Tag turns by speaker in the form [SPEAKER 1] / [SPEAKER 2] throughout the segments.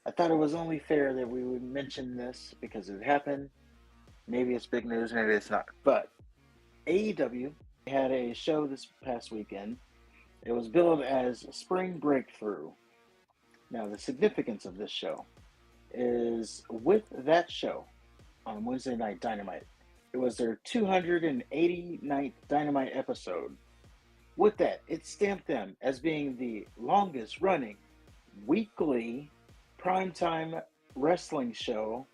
[SPEAKER 1] I thought it was only fair that we would mention this because it happened. Maybe it's big news, maybe it's not. But AEW had a show this past weekend. It was billed as Spring Breakthrough. Now, the significance of this show is with that show on Wednesday Night Dynamite, it was their 289th Dynamite episode. With that, it stamped them as being the longest running weekly primetime wrestling show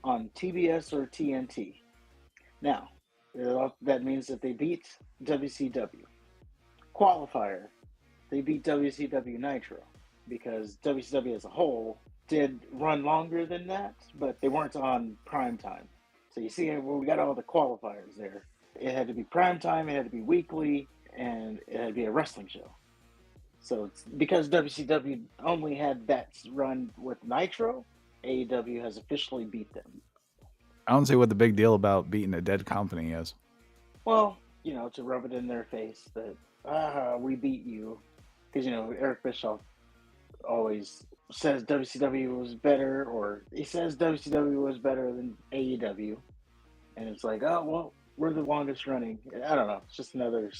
[SPEAKER 1] on TBS or TNT. Now, that means that they beat WCW. Qualifier, they beat WCW Nitro because WCW as a whole did run longer than that, but they weren't on prime time. So you see, we got all the qualifiers there. It had to be prime time, it had to be weekly, and it had to be a wrestling show. So it's because WCW only had that run with Nitro, AEW has officially beat them.
[SPEAKER 2] I don't see what the big deal about beating a dead company is.
[SPEAKER 1] Well, to rub it in their face that, we beat you. Because, Eric Bischoff always says WCW was better, or he says WCW was better than AEW. And it's like, oh, well, we're the longest running. I don't know. It's just another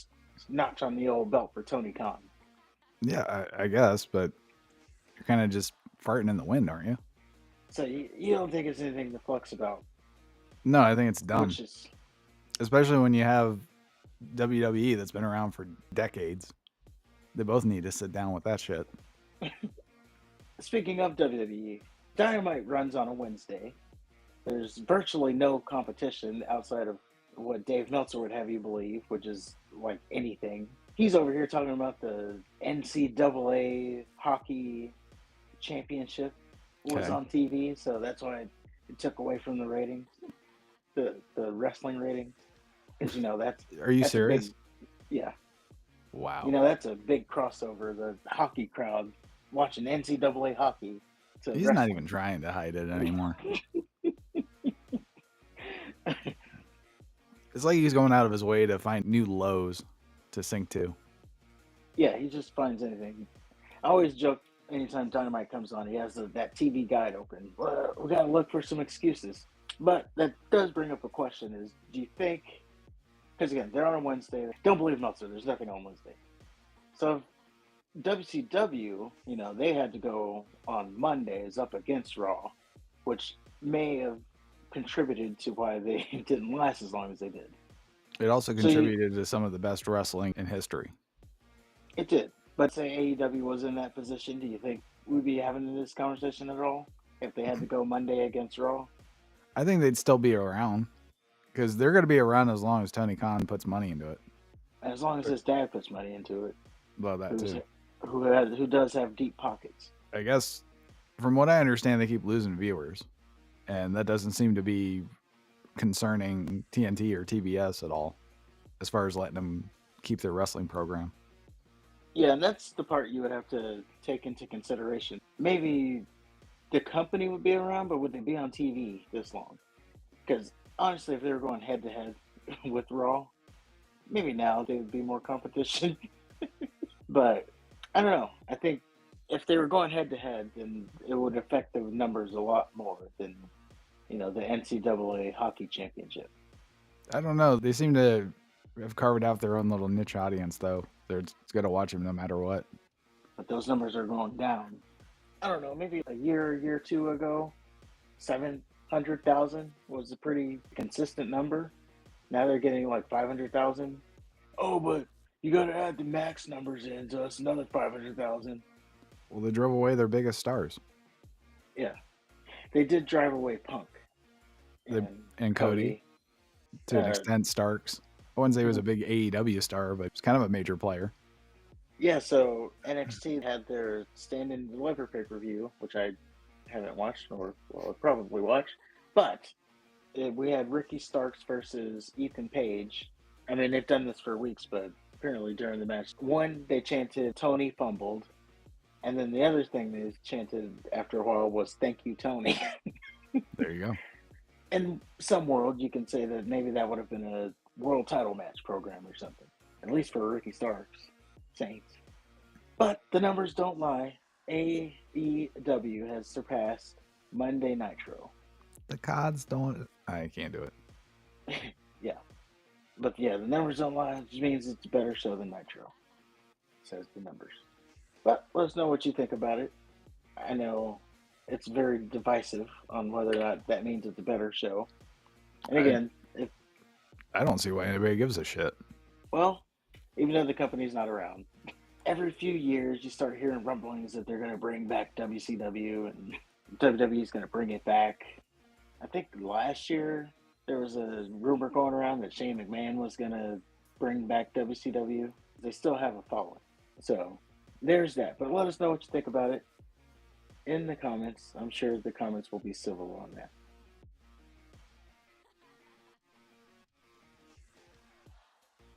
[SPEAKER 1] notch on the old belt for Tony Khan.
[SPEAKER 2] Yeah, I guess, but you're kind of just farting in the wind, aren't you?
[SPEAKER 1] So you don't think it's anything to flex about?
[SPEAKER 2] No, I think it's dumb.
[SPEAKER 1] Which is,
[SPEAKER 2] Especially when you have WWE that's been around for decades. They both need to sit down with that shit.
[SPEAKER 1] speaking of WWE, Dynamite runs on a Wednesday. There's virtually no competition outside of what Dave Meltzer would have you believe, which is like anything. He's over here talking about the NCAA hockey championship was on TV, so that's why it took away from the ratings, the wrestling ratings. Because that's
[SPEAKER 2] Are you
[SPEAKER 1] that's
[SPEAKER 2] serious?
[SPEAKER 1] yeah.
[SPEAKER 2] Wow.
[SPEAKER 1] That's a big crossover. The hockey crowd watching NCAA hockey.
[SPEAKER 2] He's not even trying to hide it anymore. It's like he's going out of his way to find new lows to sink to.
[SPEAKER 1] Yeah, he just finds anything. I always joke anytime Dynamite comes on, he has that TV guide open. We got to look for some excuses. But that does bring up a question is, do you think, because again, they're on a Wednesday. Don't believe Meltzer. There's nothing on Wednesday. So WCW, they had to go on Mondays up against Raw, which may have contributed to why they didn't last as long as they did.
[SPEAKER 2] It also contributed to some of the best wrestling in history.
[SPEAKER 1] It did. But say AEW was in that position, do you think we'd be having this conversation at all if they had to go Monday against Raw?
[SPEAKER 2] I think they'd still be around because they're going to be around as long as Tony Khan puts money into it.
[SPEAKER 1] As long as his dad puts money into it.
[SPEAKER 2] Well, that too.
[SPEAKER 1] Who does have deep pockets.
[SPEAKER 2] I guess, from what I understand, they keep losing viewers. And that doesn't seem to be concerning TNT or TBS at all, as far as letting them keep their wrestling program.
[SPEAKER 1] Yeah, and that's the part you would have to take into consideration. Maybe the company would be around, but would they be on TV this long? Because honestly, if they were going head to head with Raw, maybe now there would be more competition. But I don't know. I think if they were going head to head, then it would affect the numbers a lot more than, the NCAA hockey championship.
[SPEAKER 2] I don't know. They seem to have carved out their own little niche audience, though. They're going to watch them no matter what.
[SPEAKER 1] But those numbers are going down. I don't know. Maybe a year or two ago, 700,000 was a pretty consistent number. Now they're getting like 500,000. Oh, but you got to add the max numbers in, so it's another 500,000.
[SPEAKER 2] Well, they drove away their biggest stars.
[SPEAKER 1] Yeah. They did drive away Punk.
[SPEAKER 2] And Cody. To an extent, Starks. I wouldn't say he was a big AEW star, but he's kind of a major player.
[SPEAKER 1] Yeah, so NXT had their Stand and Deliver pay-per-view, which I haven't watched, or will probably watch. But we had Ricky Starks versus Ethan Page. I mean, they've done this for weeks, but apparently during the match, one, they chanted, Tony fumbled. And then the other thing they chanted after a while was, thank you, Tony.
[SPEAKER 2] There you go.
[SPEAKER 1] In some world, you can say that maybe that would have been a world title match program or something, at least for Ricky Starks Saints. But the numbers don't lie. AEW has surpassed Monday Nitro.
[SPEAKER 2] The CODs don't. I can't do it.
[SPEAKER 1] Yeah. But yeah, the numbers don't lie, which means it's a better show than Nitro. Says the numbers. But let us know what you think about it. I know it's very divisive on whether or not that means it's a better show. And again,
[SPEAKER 2] I don't see why anybody gives a shit.
[SPEAKER 1] Well, even though the company's not around, every few years you start hearing rumblings that they're going to bring back WCW and WWE is going to bring it back. I think last year there was a rumor going around that Shane McMahon was going to bring back WCW. They still have a following. So there's that. But let us know what you think about it in the comments. I'm sure the comments will be civil on that.